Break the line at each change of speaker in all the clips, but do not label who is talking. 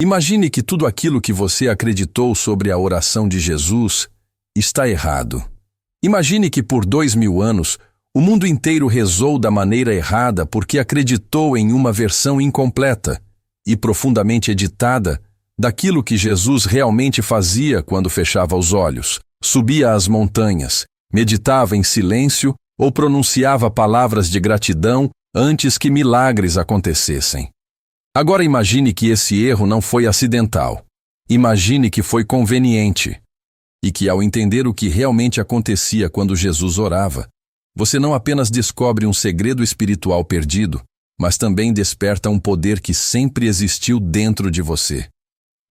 Imagine que tudo aquilo que você acreditou sobre a oração de Jesus está errado. Imagine que por 2000 anos, o mundo inteiro rezou da maneira errada porque acreditou em uma versão incompleta e profundamente editada daquilo que Jesus realmente fazia quando fechava os olhos, subia às montanhas, meditava em silêncio ou pronunciava palavras de gratidão antes que milagres acontecessem. Agora imagine que esse erro não foi acidental. Imagine que foi conveniente. E que ao entender o que realmente acontecia quando Jesus orava, você não apenas descobre um segredo espiritual perdido, mas também desperta um poder que sempre existiu dentro de você.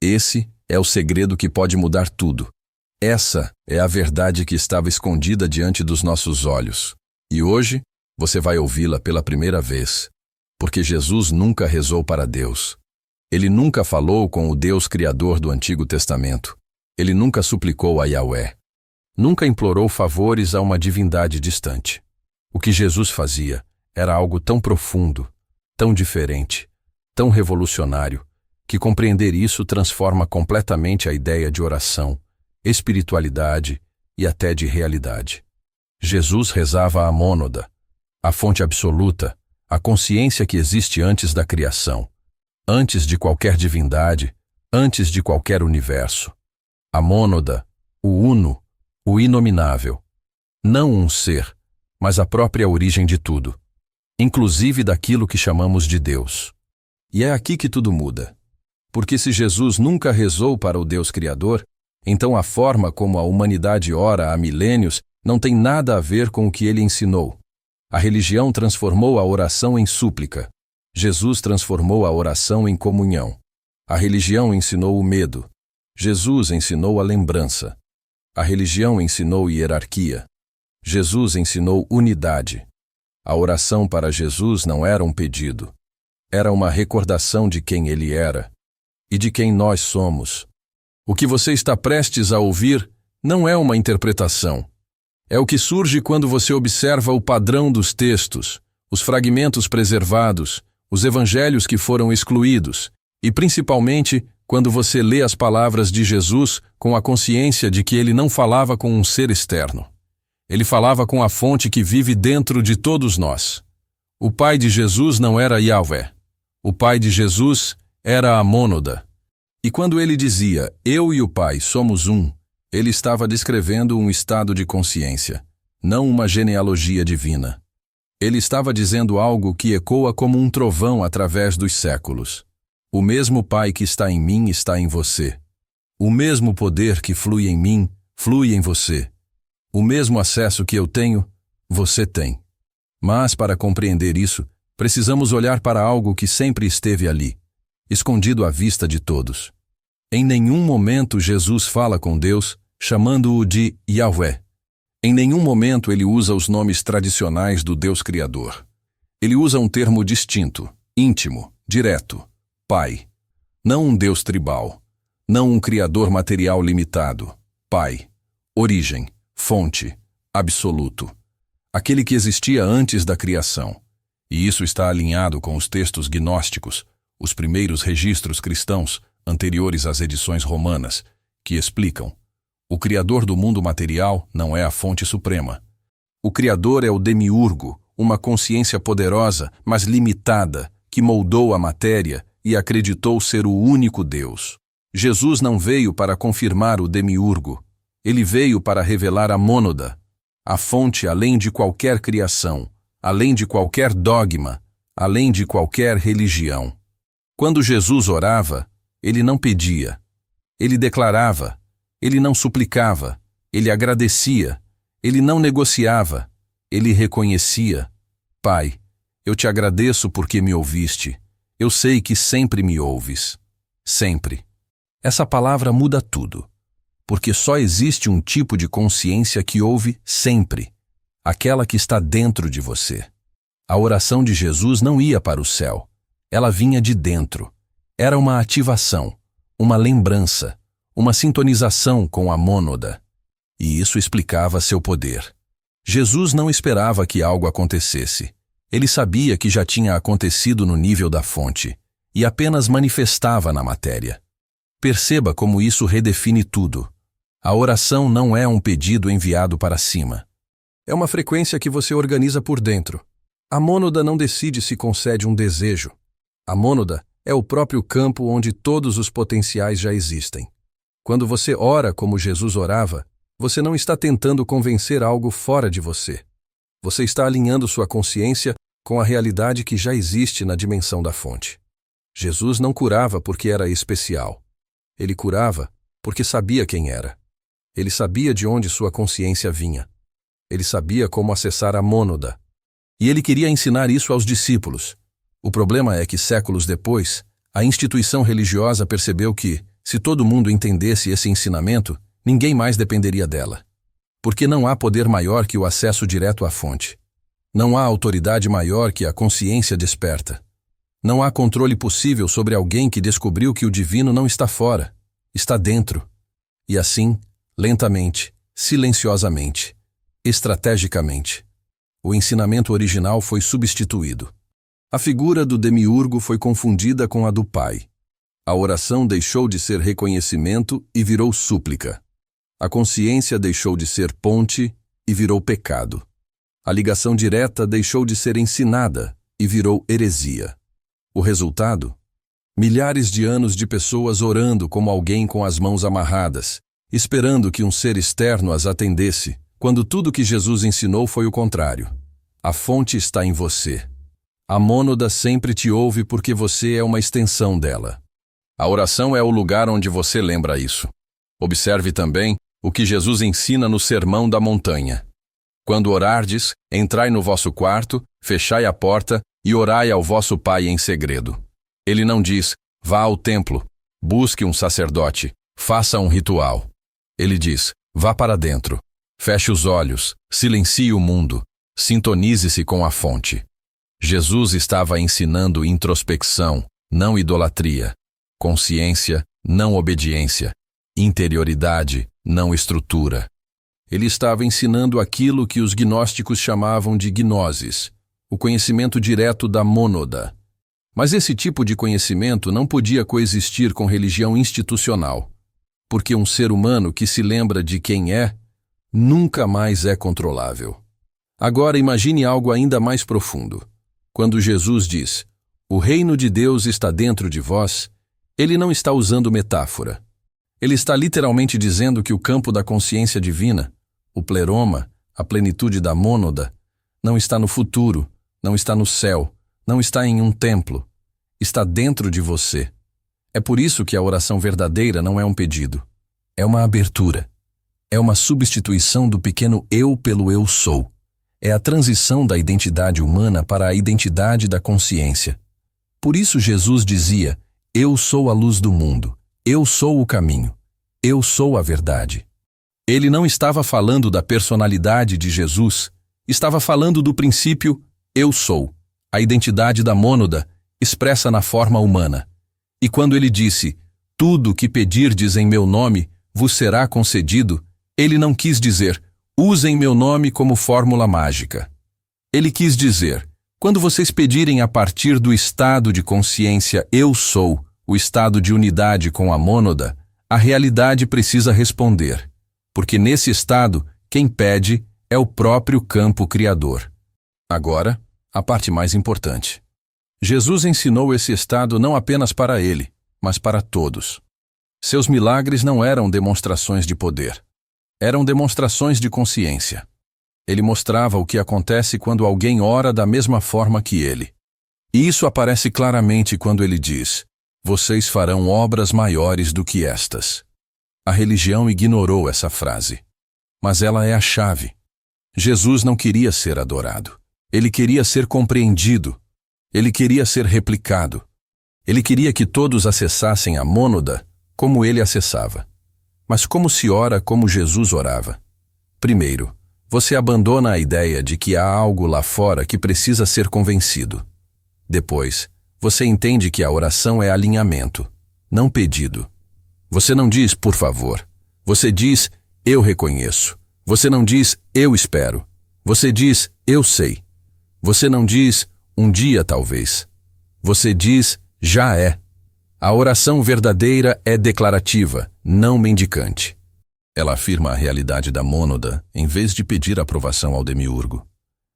Esse é o segredo que pode mudar tudo. Essa é a verdade que estava escondida diante dos nossos olhos. E hoje, você vai ouvi-la pela primeira vez. Porque Jesus nunca rezou para Deus. Ele nunca falou com o Deus Criador do Antigo Testamento. Ele nunca suplicou a Yahweh. Nunca implorou favores a uma divindade distante. O que Jesus fazia era algo tão profundo, tão diferente, tão revolucionário, que compreender isso transforma completamente a ideia de oração, espiritualidade e até de realidade. Jesus rezava a mônada, a fonte absoluta, a consciência que existe antes da criação, antes de qualquer divindade, antes de qualquer universo. A mônada, o uno, o inominável. Não um ser, mas a própria origem de tudo, inclusive daquilo que chamamos de Deus. E é aqui que tudo muda. Porque se Jesus nunca rezou para o Deus Criador, então a forma como a humanidade ora há milênios não tem nada a ver com o que ele ensinou. A religião transformou a oração em súplica. Jesus transformou a oração em comunhão. A religião ensinou o medo. Jesus ensinou a lembrança. A religião ensinou hierarquia. Jesus ensinou unidade. A oração para Jesus não era um pedido. Era uma recordação de quem ele era e de quem nós somos. O que você está prestes a ouvir não é uma interpretação. É o que surge quando você observa o padrão dos textos, os fragmentos preservados, os evangelhos que foram excluídos, e principalmente quando você lê as palavras de Jesus com a consciência de que ele não falava com um ser externo. Ele falava com a fonte que vive dentro de todos nós. O pai de Jesus não era Yahweh. O pai de Jesus era a mônada. E quando ele dizia, eu e o pai somos um, ele estava descrevendo um estado de consciência, não uma genealogia divina. Ele estava dizendo algo que ecoa como um trovão através dos séculos. O mesmo Pai que está em mim está em você. O mesmo poder que flui em mim, flui em você. O mesmo acesso que eu tenho, você tem. Mas para compreender isso, precisamos olhar para algo que sempre esteve ali, escondido à vista de todos. Em nenhum momento Jesus fala com Deus, chamando-o de Yahweh. Em nenhum momento ele usa os nomes tradicionais do Deus Criador. Ele usa um termo distinto, íntimo, direto, Pai. Não um Deus tribal. Não um Criador material limitado. Pai. Origem, fonte, absoluto. Aquele que existia antes da criação. E isso está alinhado com os textos gnósticos, os primeiros registros cristãos, anteriores às edições romanas, que explicam: o Criador do mundo material não é a fonte suprema. O Criador é o demiurgo, uma consciência poderosa, mas limitada, que moldou a matéria e acreditou ser o único Deus. Jesus não veio para confirmar o demiurgo. Ele veio para revelar a mônada, a fonte além de qualquer criação, além de qualquer dogma, além de qualquer religião. Quando Jesus orava, ele não pedia, ele declarava, ele não suplicava, ele agradecia, ele não negociava, ele reconhecia: Pai, eu te agradeço porque me ouviste, eu sei que sempre me ouves. Sempre. Essa palavra muda tudo, porque só existe um tipo de consciência que ouve sempre, aquela que está dentro de você. A oração de Jesus não ia para o céu, ela vinha de dentro. Era uma ativação, uma lembrança, uma sintonização com a mônada. E isso explicava seu poder. Jesus não esperava que algo acontecesse. Ele sabia que já tinha acontecido no nível da fonte. e apenas manifestava na matéria. Perceba como isso redefine tudo. A oração não é um pedido enviado para cima. É uma frequência que você organiza por dentro. A mônada não decide se concede um desejo. A mônada é o próprio campo onde todos os potenciais já existem. Quando você ora como Jesus orava, você não está tentando convencer algo fora de você. Você está alinhando sua consciência com a realidade que já existe na dimensão da fonte. Jesus não curava porque era especial. Ele curava porque sabia quem era. Ele sabia de onde sua consciência vinha. Ele sabia como acessar a mônada. E ele queria ensinar isso aos discípulos. O problema é que, séculos depois, a instituição religiosa percebeu que, se todo mundo entendesse esse ensinamento, ninguém mais dependeria dela. Porque não há poder maior que o acesso direto à fonte. Não há autoridade maior que a consciência desperta. Não há controle possível sobre alguém que descobriu que o divino não está fora, está dentro. E assim, lentamente, silenciosamente, estrategicamente, o ensinamento original foi substituído. A figura do demiurgo foi confundida com a do Pai. A oração deixou de ser reconhecimento e virou súplica. A consciência deixou de ser ponte e virou pecado. A ligação direta deixou de ser ensinada e virou heresia. O resultado? Milhares de anos de pessoas orando como alguém com as mãos amarradas, esperando que um ser externo as atendesse, quando tudo que Jesus ensinou foi o contrário. A fonte está em você. A mônada sempre te ouve porque você é uma extensão dela. A oração é o lugar onde você lembra isso. Observe também o que Jesus ensina no Sermão da Montanha. Quando orardes, entrai no vosso quarto, fechai a porta e orai ao vosso Pai em segredo. Ele não diz, vá ao templo, busque um sacerdote, faça um ritual. Ele diz, vá para dentro, feche os olhos, silencie o mundo, sintonize-se com a fonte. Jesus estava ensinando introspecção, não idolatria, consciência, não obediência, interioridade, não estrutura. Ele estava ensinando aquilo que os gnósticos chamavam de gnosis, o conhecimento direto da mônada. Mas esse tipo de conhecimento não podia coexistir com religião institucional, porque um ser humano que se lembra de quem é, nunca mais é controlável. Agora imagine algo ainda mais profundo. Quando Jesus diz, o reino de Deus está dentro de vós, ele não está usando metáfora. Ele está literalmente dizendo que o campo da consciência divina, o pleroma, a plenitude da mônada, não está no futuro, não está no céu, não está em um templo, está dentro de você. É por isso que a oração verdadeira não é um pedido, é uma abertura. É uma substituição do pequeno eu pelo eu sou. É a transição da identidade humana para a identidade da consciência. Por isso Jesus dizia, eu sou a luz do mundo, eu sou o caminho, eu sou a verdade. Ele não estava falando da personalidade de Jesus, estava falando do princípio eu sou, a identidade da mônada expressa na forma humana. E quando ele disse, tudo que pedirdes em meu nome vos será concedido, ele não quis dizer, usem meu nome como fórmula mágica. Ele quis dizer, quando vocês pedirem a partir do estado de consciência eu sou, o estado de unidade com a mônada, a realidade precisa responder, porque nesse estado, quem pede é o próprio campo criador. Agora, a parte mais importante. Jesus ensinou esse estado não apenas para ele, mas para todos. Seus milagres não eram demonstrações de poder. Eram demonstrações de consciência. Ele mostrava o que acontece quando alguém ora da mesma forma que ele. E isso aparece claramente quando ele diz, vocês farão obras maiores do que estas. A religião ignorou essa frase. Mas ela é a chave. Jesus não queria ser adorado. Ele queria ser compreendido. Ele queria ser replicado. Ele queria que todos acessassem a mônada como ele acessava. Mas como se ora como Jesus orava? Primeiro, você abandona a ideia de que há algo lá fora que precisa ser convencido. Depois, você entende que a oração é alinhamento, não pedido. Você não diz, por favor. Você diz, eu reconheço. Você não diz, eu espero. Você diz, eu sei. Você não diz, um dia talvez. Você diz, Já é. A oração verdadeira é declarativa, não mendicante. Ela afirma a realidade da mônada em vez de pedir aprovação ao demiurgo.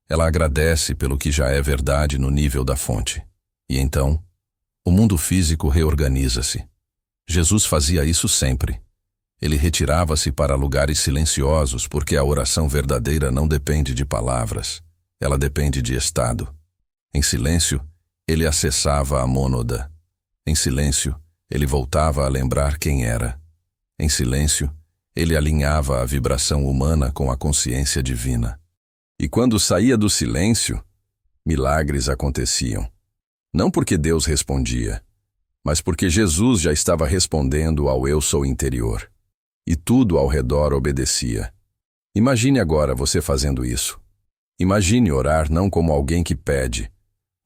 Ela agradece pelo que já é verdade no nível da fonte. E então, o mundo físico reorganiza-se. Jesus fazia isso sempre. Ele retirava-se para lugares silenciosos porque a oração verdadeira não depende de palavras. Ela depende de estado. Em silêncio, ele acessava a mônada. Em silêncio, ele voltava a lembrar quem era. Em silêncio, ele alinhava a vibração humana com a consciência divina. E quando saía do silêncio, milagres aconteciam. Não porque Deus respondia, mas porque Jesus já estava respondendo ao eu sou interior. E tudo ao redor obedecia. Imagine agora você fazendo isso. Imagine orar não como alguém que pede,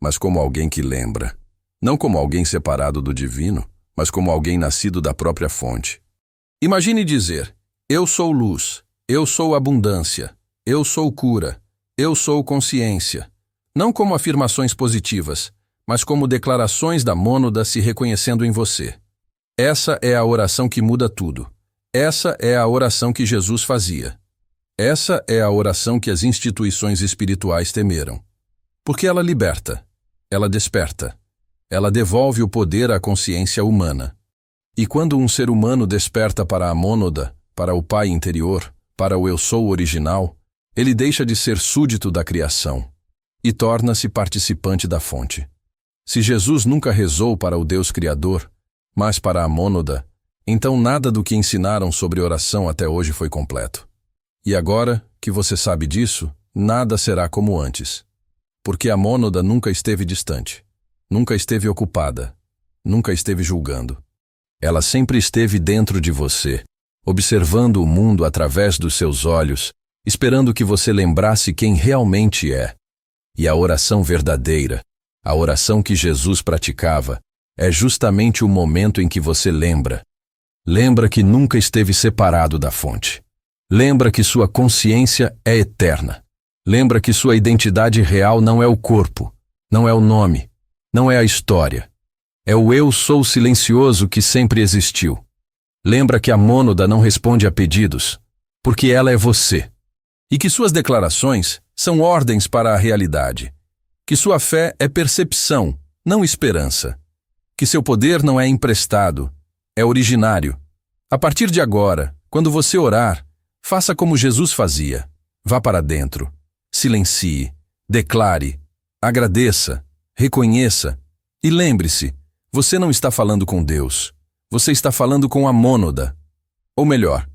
mas como alguém que lembra. Não como alguém separado do divino, mas como alguém nascido da própria fonte. Imagine dizer: eu sou luz, eu sou abundância, eu sou cura, eu sou consciência. Não como afirmações positivas, mas como declarações da mônada se reconhecendo em você. Essa é a oração que muda tudo. Essa é a oração que Jesus fazia. Essa é a oração que as instituições espirituais temeram. Porque ela liberta, ela desperta, ela devolve o poder à consciência humana. E quando um ser humano desperta para a mônada, para o Pai interior, para o Eu Sou original, ele deixa de ser súdito da criação e torna-se participante da fonte. Se Jesus nunca rezou para o Deus Criador, mas para a mônada, então nada do que ensinaram sobre oração até hoje foi completo. E agora que você sabe disso, nada será como antes. Porque a mônada nunca esteve distante, nunca esteve ocupada, nunca esteve julgando. Ela sempre esteve dentro de você, observando o mundo através dos seus olhos, esperando que você lembrasse quem realmente é. E a oração verdadeira, a oração que Jesus praticava, é justamente o momento em que você lembra. Lembra que nunca esteve separado da fonte. Lembra que sua consciência é eterna. Lembra que sua identidade real não é o corpo, não é o nome, não é a história. É o eu sou silencioso que sempre existiu. Lembra que a mônada não responde a pedidos, porque ela é você. E que suas declarações são ordens para a realidade. Que sua fé é percepção, não esperança. Que seu poder não é emprestado, é originário. A partir de agora, quando você orar, faça como Jesus fazia. Vá para dentro. Silencie, declare, agradeça, reconheça e lembre-se, você não está falando com Deus, você está falando com a mônada. Ou melhor,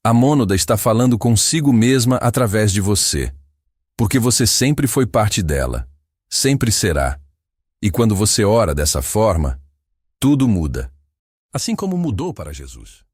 a mônada está falando consigo mesma através de você, porque você sempre foi parte dela, sempre será. E quando você ora dessa forma, tudo muda, assim como mudou para Jesus.